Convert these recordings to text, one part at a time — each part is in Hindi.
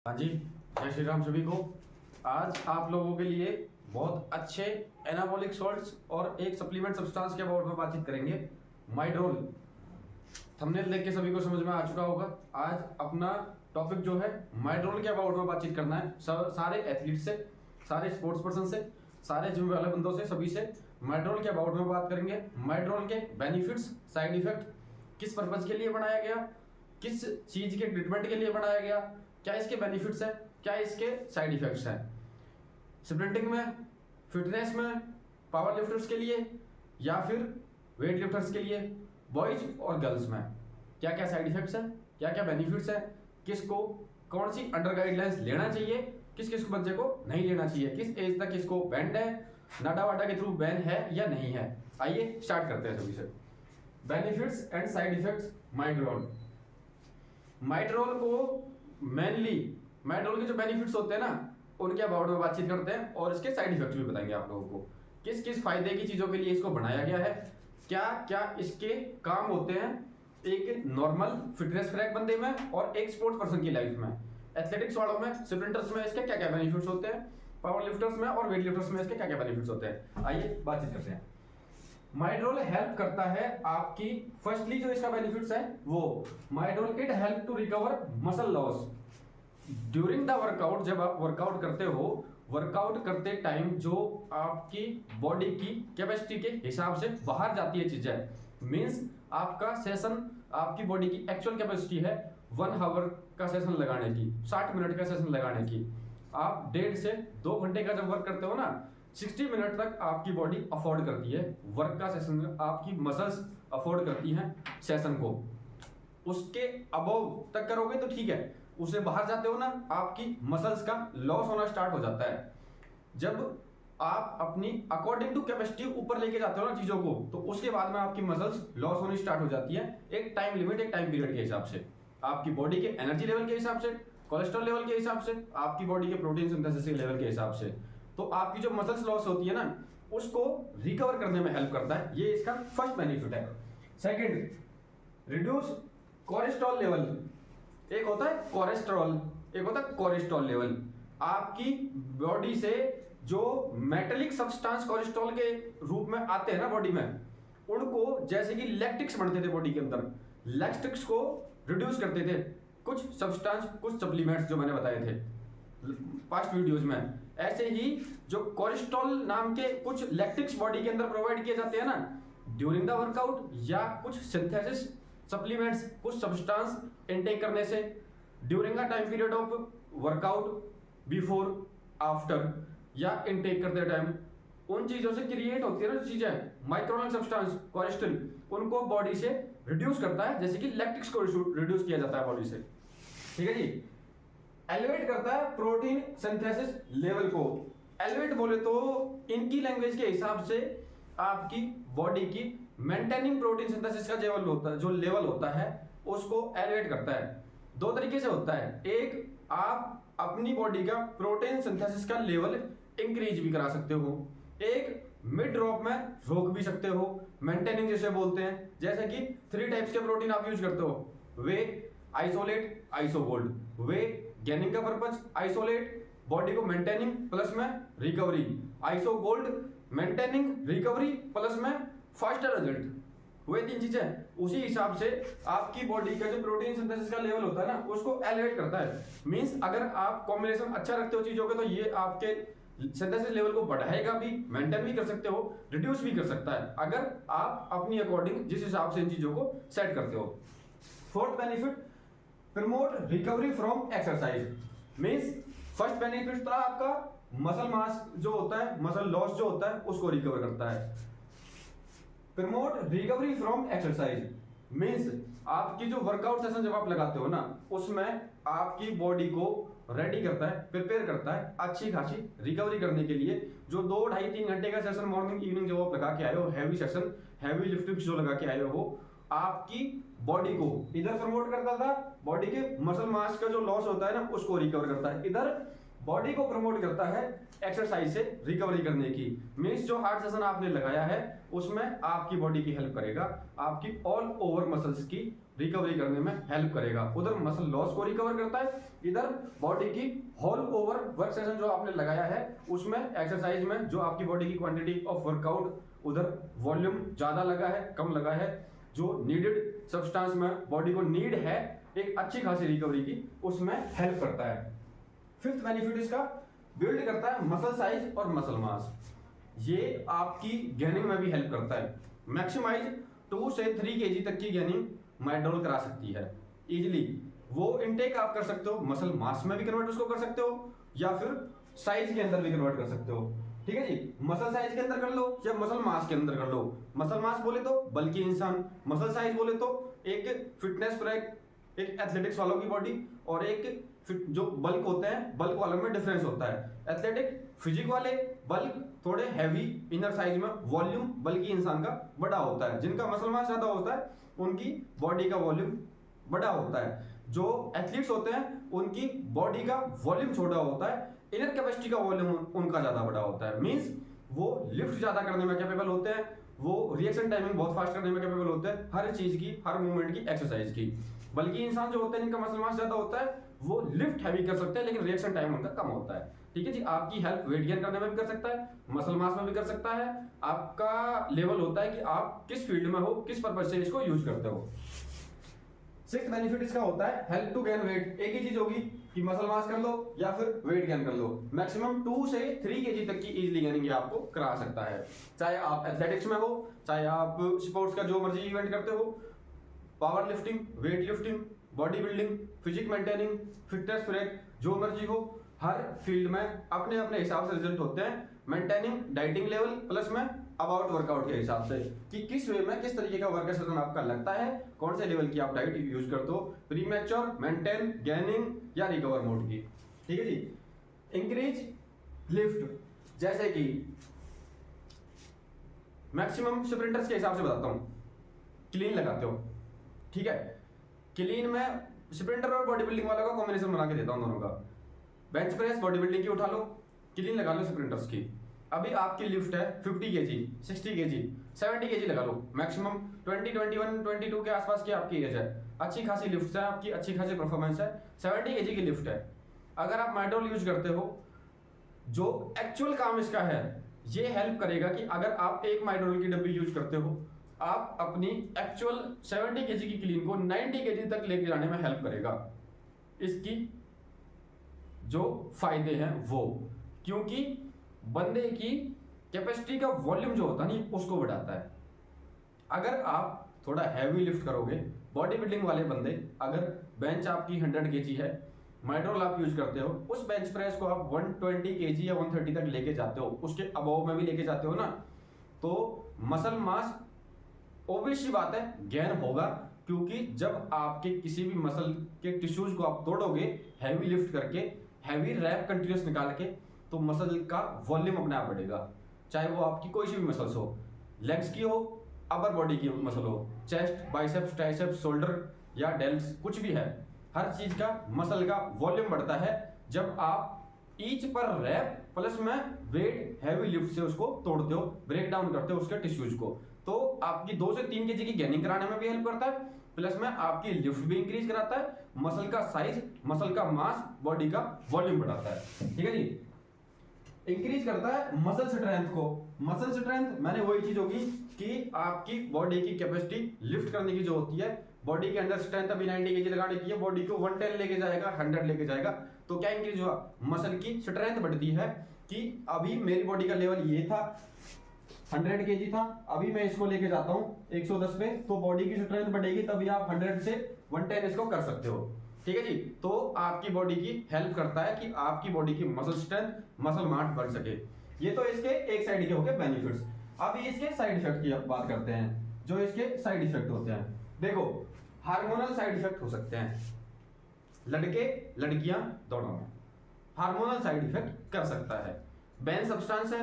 हाँ जी, जय श्री राम सभी को। आज आप लोगों के लिए बहुत अच्छे एनाबॉलिक सॉल्ट्स और एक सप्लीमेंट सब्सटेंस के अबाउट में बातचीत करेंगे। माइड्रोल थंबनेल देख के सभी को समझ में आ चुका होगा। आज अपना टॉपिक जो है माइड्रोल के अबाउट में बातचीत करना है। सारे एथलीट से, सारे स्पोर्ट्स पर्सन से, सारे जिम वाले बंदों से, सभी से माइड्रोल के अबाउट में बात करेंगे। माइड्रोल के बेनिफिट्स, साइड इफेक्ट, किस पर्पज के लिए बनाया गया, किस चीज के ट्रीटमेंट के लिए बनाया गया, क्या इसके बेनिफिट्स हैं, क्या इसके साइड इफेक्ट्स हैं, स्प्रिंटिंग में, फिटनेस में, पावर लिफ्टर्स के लिए या फिर वेट लिफ्टर्स के लिए, बॉयज और गर्ल्स में क्या क्या साइड इफेक्ट्स हैं, क्या क्या बेनिफिट्स हैं, किसको कौन सी अंडर गाइडलाइंस लेना चाहिए, किस किस बच्चे को नहीं लेना चाहिए, किस एज तक इसको बैंड है, नाटा वाटा के थ्रू बैन है या नहीं है। आइए स्टार्ट करते हैं सभी से। Benefits and side effects Mydrol. Mydrol को मेनली माइड्रोल के जो बेनिफिट्स होते हैं ना, उनके अबाउट में बातचीत करते हैं और इसके साइड इफेक्ट्स भी बताएंगे आप लोगों को। किस किस फायदे की चीजों के लिए इसको बनाया गया है, क्या क्या इसके काम होते हैं एक नॉर्मल फिटनेस फ्रैक बंदे में और एक स्पोर्ट्स पर्सन की लाइफ में। एथलेटिक्स वालों में, स्प्रिंटर्स में इसके क्या क्या बेनिफिट्स होते हैं, पावर लिफ्टर्स में और वेट लिफ्टर्स में इसके क्या क्या बेनिफिट्स होते हैं। आइए बातचीत करते हैं। माइड्रोल हेल्प करता है आपकी, फर्स्टली जो इसका बेनिफिट्स है वो Mydrol it help to recover muscle loss during the workout. जब आप वर्कआउट करते हो, वर्कआउट करते टाइम जो आपकी बॉडी की कैपेसिटी के हिसाब से बाहर जाती है चीजें, मींस आपका सेशन, आपकी बॉडी की एक्चुअल कैपेसिटी है 1 आवर का सेशन लगाने की, 60 मिनट का सेशन लगाने की। आप 1.5 से 2 घंटे का जब वर्क करते हो ना, 60 मिनट तक आपकी बॉडी अफोर्ड करती है वर्क का सेशन, आपकी मसल्स अफोर्ड करती हैं सेशन को। उसके अबव तक करोगे तो ठीक है, उससे बाहर जाते हो ना, आपकी मसल्स का लॉस होना स्टार्ट हो जाता है। जब आप अपनी अकॉर्डिंग टू कैपेसिटी ऊपर लेके जाते हो ना चीजों को, तो उसके बाद में आपकी मसल्स लॉस होनी स्टार्ट हो जाती है एक टाइम लिमिट, एक टाइम पीरियड के हिसाब से, आपकी बॉडी के एनर्जी लेवल के हिसाब से, कोलेस्ट्रॉल लेवल के हिसाब से, आपकी बॉडी के प्रोटीन सिंथेसिस के लेवल के हिसाब से। तो आपकी जो मसल्स लॉस होती है ना, उसको रिकवर करने में हेल्प करता है। ये इसका फर्स्ट बेनिफिट है। Second, reduce cholesterol level. एक होता है कोलेस्ट्रॉल, एक होता है कोलेस्ट्रॉल लेवल। आपकी बॉडी से जो मेटालिक सब्सटेंस कोलेस्ट्रॉल के रूप में आते हैं ना बॉडी में, उनको जैसे कि लैक्टिक्स बनते थे बॉडी के अंदर, लैक्टिक्स को रिड्यूस करते थे कुछ सब्सटेंस, कुछ सप्लीमेंट्स जो मैंने बताए थे पास्ट वीडियोस में। ऐसे ही जो कोलेस्ट्रॉल नाम के कुछ लैक्टिक्स बॉडी के अंदर प्रोवाइड किए जाते हैं ना ड्यूरिंग द वर्कआउट, या कुछ सिंथेसिस सप्लीमेंट्स, कुछ सब्सटेंस इनटेक करने से during the time period of workout, before, after या इनटेक करते टाइम, उन चीजों से क्रिएट होती है ना चीजें, माइक्रोनल सब्सटेंस कोलेस्ट्रॉल, उनको बॉडी से रिड्यूस करता है, जैसे कि लैक्टिक्स को रिड्यूस किया जाता है बॉडी से। ठीक है जी। एलिवेट करता है प्रोटीन सिंथेसिस लेवल को। एलिवेट बोले तो इनकी लैंग्वेज के हिसाब से आपकी बॉडी की मेंटेनिंग प्रोटीन सिंथेसिस का जो लेवल होता है उसको एलिवेट करता है। 2 तरीके से होता है। एक, आप अपनी बॉडी का प्रोटीन सिंथेसिस का लेवल इंक्रीज भी करा सकते हो, एक मिड ड्रॉप में रोक भी सकते हो, मेंटेनिंग जिसे बोलते हैं। जैसे कि 3 टाइप्स के प्रोटीन आप यूज करते हो, वे, आइसोलेट, आइसोगोल्ड। वे गेनिंग का पर्पज, आइसोलेट बॉडी को मेंटेनिंग प्लस में रिकवरी, आइसोगोल्ड मेंटेनिंग रिकवरी प्लस में फास्टर रिजल्ट। वे 3 चीजें उसी हिसाब से आपकी बॉडी का जो प्रोटीन सिंथेसिस का लेवल होता है ना, उसको एलिवेट करता है। मींस अगर आप कॉम्बिनेशन अच्छा रखते हो चीजों के, तो ये आपके सिंथेसिस लेवल को बढ़ाएगा भी, मेंटेन भी कर सकते हो, रिड्यूस भी कर सकता है, अगर आप अपनी अकॉर्डिंग जिस हिसाब से इन चीजों को सेट करते हो। Fourth benefit, promote recovery from exercise. Means first benefit था आपका मसल मास जो होता है, मसल लॉस जो होता है, उसको रिकवर करता है। Promote recovery from exercise means आपकी जो वर्कआउट सेशन जब आप लगाते हो ना, उसमें आपकी बॉडी को रेडी करता है, प्रिपेयर करता है अच्छी खासी रिकवरी करने के लिए। जो 2, 2.5, 3 घंटे का सेशन मॉर्निंग इवनिंग जो आप लगा के आए हो, हैवी सेशन, हैवी लिफ्टिंग जो लगा के आए हो, आपकी बॉडी को इधर प्रमोट करता था, बॉडी के मसल मास का जो लॉस होता है ना, उसको रिकवर करता है। इधर बॉडी को प्रमोट करता है एक्सरसाइज से रिकवरी करने की। मींस जो हार्ड सेशन आपने लगाया है उसमें आपकी बॉडी की हेल्प करेगा, आपकी ऑल ओवर मसल्स की रिकवरी करने में हेल्प करेगा। उधर मसल लॉस को रिकवर करता है, इधर बॉडी की होल ओवर वर्क सेशन जो आपने लगाया है उसमें एक्सरसाइज में जो आपकी बॉडी की क्वांटिटी ऑफ वर्कआउट उधर वॉल्यूम ज्यादा लगा है कम लगा है, जो नीडेड सब्सटेंस में बॉडी को नीड है एक अच्छी खासी रिकवरी की, उसमें हेल्प करता है। फिफ्थ बेनिफिट इसका बिल्ड करता है मसल साइज और मसल मास। ये आपकी गेनिंग में भी हेल्प करता है। मैक्सिमाइज 2 से 3 केजी तक की गेनिंग माइड्रोल करा सकती है इजिली। वो इनटेक आप कर सकते हो, मसल मास में भी कन्वर्ट उसको कर सकते हो या फिर साइज के अंदर भी कन्वर्ट कर सकते हो। ठीक है जी, मसल साइज के अंदर कर लो या मसल मास के अंदर कर लो। मसल मास बोले तो बल्कि इंसान, मसल साइज बोले तो एक फिटनेस फ्रैक, एक एथलेटिक्स वालों की बॉडी और एक जो बल्क होते हैं, बल्क वालों में डिफरेंस होता है। एथलेटिक फिजिक वाले बल्क थोड़े हैवी इनर साइज में, वॉल्यूम बल्कि इंसान का बड़ा होता है। जिनका मसल मास ज्यादा होता है उनकी बॉडी का वॉल्यूम बड़ा होता है। जो एथलीट्स होते हैं उनकी बॉडी का वॉल्यूम छोटा होता है, इनर कैपेसिटी का वॉल्यूम उनका ज्यादा बड़ा होता है। मींस वो लिफ्ट ज्यादा करने में कैपेबल होते हैं, वो रिएक्शन टाइमिंग बहुत फास्ट करने में कैपेबल होते हैं, हर चीज की, हर मूवमेंट की, एक्सरसाइज की। बल्कि इंसान जो होते हैं जिनका मसल मास ज्यादा होता है वो लिफ्ट हैवी कर सकते हैं लेकिन रिएक्शन टाइम उनका कम होता है। ठीक है जी, आपकी हेल्प वेट गेन करने में भी कर सकता है, मसल मास में भी कर सकता है। आपका लेवल होता है कि आप किस फील्ड में हो, किस पर्पज से इसको यूज करते हो। सिक्स्थ बेनिफिट इसका होता है हेल्प टू गेन वेट। एक ही चीज होगी कि मसल मास कर लो या फिर वेट गेन कर लो। मैक्सिमम 2 से 3 केजी तक की इजीली गेनिंग आपको करा सकता है। चाहे आप एथलेटिक्स में हो, चाहे आप स्पोर्ट्स का जो मर्जी इवेंट करते हो, power lifting, weight lifting, body building, physique maintaining, fitness freak, जो मर्जी हो, हर फील्ड में अपने अपने हिसाब से रिजल्ट होते हैं। मेंटेनिंग डाइटिंग लेवल प्लस में अबाउट वर्कआउट के हिसाब से कि किस वे में किस तरीके का वर्कआउट सेशन आपका लगता है, कौन से लेवल की आप डाइट यूज करते हो, प्री मैच्योर, मेंटेन, गेनिंग या रिकवर मोड की। ठीक है जी। इंक्रीज लिफ्ट, जैसे कि मैक्सिमम स्प्रिंटर्स के हिसाब से बताता हूं, क्लीन लगाते हो। ठीक है, क्लीन में स्प्रिंटर और बॉडी बिल्डिंग वालों का कॉम्बिनेशन बना के देता हूं दोनों का। बेंच प्रेस बॉडी बिल्डिंग की उठा लो, क्लीन लगा लो स्प्रिंटर्स की। अभी आपकी लिफ्ट है 50 केजी, 60 केजी, 70 केजी लगा लो। मैक्सिमम 20, 21, 22 के आसपास की आपकी एज है, अच्छी खासी लिफ्ट है आपकी, अच्छी खासी परफॉर्मेंस है। 70 केजी की लिफ्ट है। अगर आप माइड्रोल यूज करते हो, जो एक्चुअल काम इसका है, ये हेल्प करेगा कि अगर आप एक माइड्रोल की डब्बी यूज करते हो, आप अपनी एक्चुअल 70 केजी की क्लीन को 90 केजी तक लेके जाने में हेल्प करेगा। इसकी जो फायदे हैं वो, क्योंकि बंदे की कैपेसिटी का वॉल्यूम जो होता है ना उसको बढ़ाता है। अगर आप थोड़ा हैवी लिफ्ट करोगे, बॉडी बिल्डिंग वाले बंदे, अगर बेंच आपकी 100 केजी है, माइड्रोल आप यूज करते हो, उस बेंच प्रेस को आप 120 केजी या 130 तक लेके जाते हो, उसके अबव में भी लेके जाते हो ना, तो मसल मास ऑब्वियस सी बात है गेन होगा। क्योंकि जब आपके किसी भी मसल के टिश्यूज को आप तोड़ोगे हैवी लिफ्ट करके, हैवी रैप कंटिन्यूस निकाल के, तो मसल का वॉल्यूम अपने आप बढ़ेगा। चाहे वो आपकी कोई सी भी मसल्स हो, लेग्स की हो, अपर बॉडी की मसल हो, चेस्ट, बाइसेप्स, ट्राइसेप्स, शोल्डर या डेल्स, कुछ भी है, हर चीज का मसल का वॉल्यूम बढ़ता है जब आप ईच पर रैप प्लस में वेट हैवी लिफ्ट से उसको तोड़ते हो, ब्रेक डाउन करते हो उसके टिश्यूज को। तो आपकी 2 से 3 केजी की गेनिंग कराने में भी हेल्प करता है, प्लस में आपकी लिफ्ट भी इंक्रीज कराता है, मसल का साइज, मसल का मास, बॉडी का वॉल्यूम बढ़ाता है। ठीक है जी। इंक्रीज करता है मसल स्ट्रेंथ को। मसल स्ट्रेंथ मैंने वही चीज होगी कि आपकी बॉडी की कैपेसिटी लिफ्ट करने की जो होती है, बॉडी के अंदर स्ट्रेंथ अभी 90 केजी लगाने की है, बॉडी को 110 लेके जाएगा, 100 लेके जाएगा, तो क्या इंक्रीज हुआ, मसल की स्ट्रेंथ बढ़ती है। कि अभी मेरी बॉडी का लेवल ये था, 100 केजी था, अभी मैं इसको लेके जाता हूँ 110 पे, तो बॉडी की स्ट्रेंथ बढ़ेगी, तभी आप 100 से 110 इसको कर सकते हो। ठीक है जी। तो आपकी बॉडी की हेल्प करता है कि आपकी बॉडी की मसल स्ट्रेंथ, मसल मास बढ़ सके। ये तो इसके एक साइड के हो गए बेनिफिट्स। अब इसके साइड इफेक्ट की बात करते हैं, जो इसके साइड इफेक्ट होते हैं। देखो, हार्मोनल साइड इफेक्ट हो सकते हैं, लड़के लड़कियां दोनों में हार्मोनल साइड इफेक्ट कर सकता है। बैन सब्सटेंस है,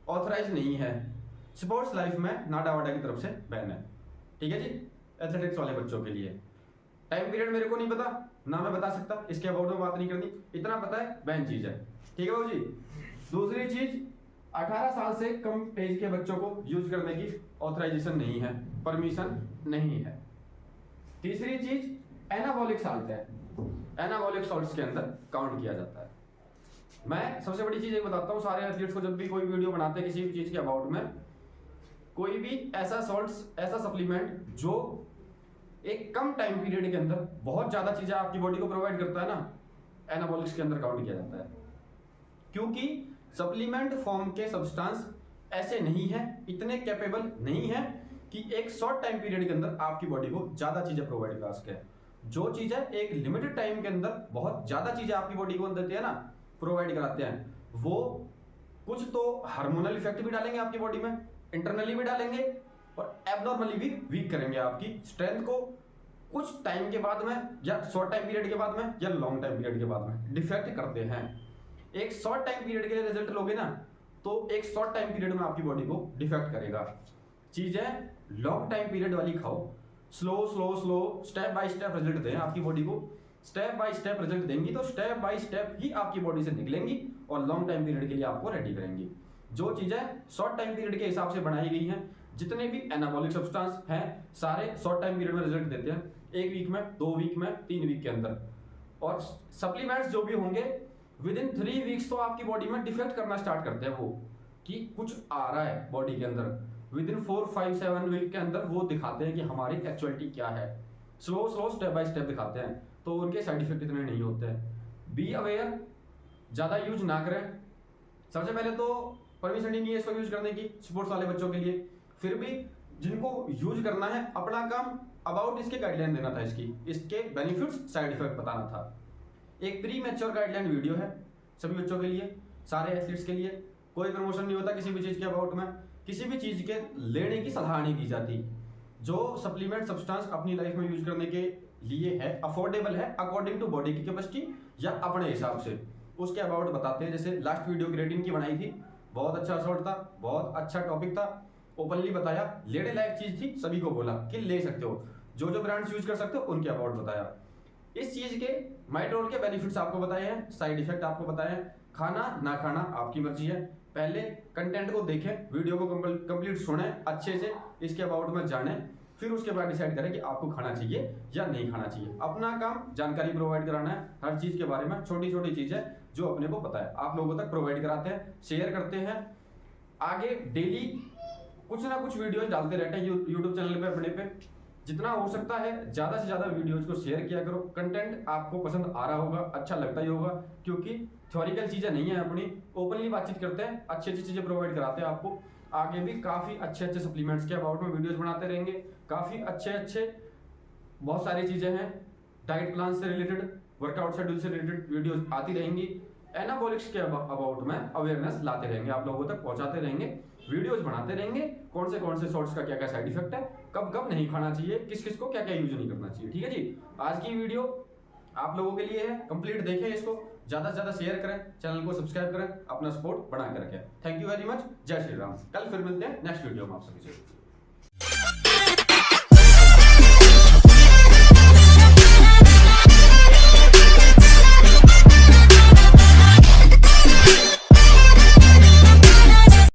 ऑथराइज नहीं है, स्पोर्ट्स लाइफ में नाडा वाडा की तरफ से बैन है। ठीक है जी। एथलेटिक्स वाले बच्चों के लिए टाइम पीरियड मेरे को नहीं पता, ना मैं बता सकता, इसके अबाउट में बात नहीं करनी, इतना पता है बैन चीज है। ठीक है जी। दूसरी चीज, 18 साल से कम एज के बच्चों को यूज करने की ऑथराइजेशन नहीं है, परमिशन नहीं है। तीसरी चीज एनाबॉलिक साल्ट है, एनाबॉलिक सॉल्ट्स के अंदर काउंट किया जाता है। मैं सबसे बड़ी चीज एक बताता हूँ सारे एथलीट्स को, जब भी कोई वीडियो बनाते हैं किसी भी चीज के अबाउट में, कोई भी ऐसा सॉल्ट्स, ऐसा सप्लीमेंट जो एक कम टाइम पीरियड के अंदर बहुत ज्यादा चीजें आपकी बॉडी को प्रोवाइड करता है ना, एनाबॉलिक्स के अंदर काउंट किया जाता है। क्योंकि सप्लीमेंट फॉर्म के सब्सटेंस ऐसे नहीं है, इतने कैपेबल नहीं है कि एक शॉर्ट टाइम पीरियड के अंदर आपकी बॉडी को ज्यादा चीजें प्रोवाइड करा सके। जो चीजें एक लिमिटेड टाइम के अंदर बहुत ज्यादा चीजें आपकी बॉडी को देते हैं ना, प्रोवाइड कराते हैं, वो कुछ तो हार्मोनल इफेक्ट भी डालेंगे आपकी बॉडी में, इंटरनली भी डालेंगे और एबनॉर्मली भी वीक करेंगे आपकी स्ट्रेंथ को, कुछ टाइम के बाद में या शॉर्ट टाइम पीरियड के बाद में या लॉन्ग टाइम पीरियड के बाद में डिफेक्ट करते हैं। एक शॉर्ट टाइम पीरियड के लिए रिजल्ट लोगे ना, तो एक शॉर्ट टाइम पीरियड में आपकी बॉडी को डिफेक्ट करेगा। चीजें लॉन्ग टाइम पीरियड वाली खाओ, slow slow slow step by step result दें आपकी बॉडी को, स्टेप बाय स्टेप रिजल्ट देंगी तो स्टेप बाय स्टेप ही आपकी बॉडी से निकलेंगी और लॉन्ग टाइम पीरियड के लिए आपको रेडी करेंगी। जो चीजें शॉर्ट टाइम पीरियड के हिसाब से बनाई गई हैं, जितने भी एनाबॉलिक सब्सटेंस हैं सारे शॉर्ट टाइम पीरियड में रिजल्ट देते हैं, 1 वीक में, 2 वीक में, 3 वीक के अंदर। और सप्लीमेंट्स जो भी होंगे विद इन 3 वीक्स तो आपकी बॉडी में डिफेक्ट करना स्टार्ट करते हैं, वो कि कुछ आ रहा है बॉडी के अंदर। विद इन 4, 5, 7 वीक के अंदर वो दिखाते हैं कि हमारी एक्चुअलिटी क्या है। Slow slow step by step दिखाते हैं, तो उनके साइड इफेक्ट इतने नहीं होते हैं। बी अवेयर, ज़्यादा यूज ना करें। सबसे पहले तो परमिशन ही नहीं है इसको यूज करने की स्पोर्ट्स वाले बच्चों के लिए, फिर भी जिनको यूज करना है अपना काम अबाउट इसके गाइडलाइन देना था, इसके बेनिफिट्स, साइड इफेक्ट बताना था। एक प्री मैच्योर गाइडलाइन वीडियो है सभी बच्चों के लिए, सारे एथलीट्स के लिए। कोई प्रमोशन नहीं होता किसी भी चीज़ के अबाउट में, किसी भी चीज़ के लेने की सलाह नहीं दी जाती। जो सप्लीमेंट सब्सटेंस अपनी लाइफ में यूज करने के लिए है, अफोर्डेबल है अकॉर्डिंग टू बॉडी की कैपेसिटी या अपने हिसाब से, उसके अबाउट बताते हैं। जैसे लास्ट वीडियो क्रिएटिन की बनाई थी, बहुत अच्छा सॉल्ट था, बहुत अच्छा टॉपिक था, ओपनली बताया, लेने लायक चीज थी, सभी को बोला कि ले सकते हो, जो जो ब्रांड्स यूज कर सकते हो उनके अबाउट बताया। इस चीज के माइट्रोल के बेनिफिट्स आपको बताए हैं, साइड इफेक्ट आपको बताए हैं। खाना ना खाना आपकी मर्जी है, पहले कंटेंट को देखें, वीडियो को कंप्लीट सुने अच्छे से, इसके अबाउट में जाने, फिर उसके बाद डिसाइड करें कि आपको खाना चाहिए या नहीं खाना चाहिए। अपना काम जानकारी प्रोवाइड कराना है हर चीज के बारे में, छोटी छोटी चीजें जो अपने को पता है आप लोगों तक प्रोवाइड कराते हैं, शेयर करते हैं। आगे डेली कुछ ना कुछ वीडियोज डालते रहते हैं यूट्यूब चैनल पे अपने पे। जितना हो सकता है ज़्यादा से ज़्यादा वीडियोज को शेयर किया करो। कंटेंट आपको पसंद आ रहा होगा, अच्छा लगता ही होगा, क्योंकि थ्योरिकल चीज़ें नहीं है, अपनी ओपनली बातचीत करते हैं, अच्छी अच्छी चीज़ें प्रोवाइड कराते हैं आपको। आगे भी काफ़ी अच्छे अच्छे सप्लीमेंट्स के अबाउट में वीडियोज बनाते रहेंगे, काफ़ी अच्छे बहुत सारी चीज़ें हैं, डाइट प्लान से रिलेटेड, वर्कआउट शेड्यूल से रिलेटेड वीडियोज आती रहेंगी। एनाबॉलिक्स के अबाउट में अवेयरनेस लाते रहेंगे, आप लोगों तक पहुंचाते रहेंगे, वीडियोज बनाते रहेंगे, कौन से सॉल्ट्स का क्या क्या साइड इफेक्ट है, कब कब नहीं खाना चाहिए, किस किस को क्या क्या यूज नहीं करना चाहिए। ठीक है जी, आज की वीडियो आप लोगों के लिए है, कंप्लीट देखें इसको, ज़्यादा से ज़्यादा शेयर करें, चैनल को सब्सक्राइब करें, अपना सपोर्ट बना कर रखें। थैंक यू वेरी मच, जय श्री राम। कल फिर मिलते हैं नेक्स्ट वीडियो में आप सभी से।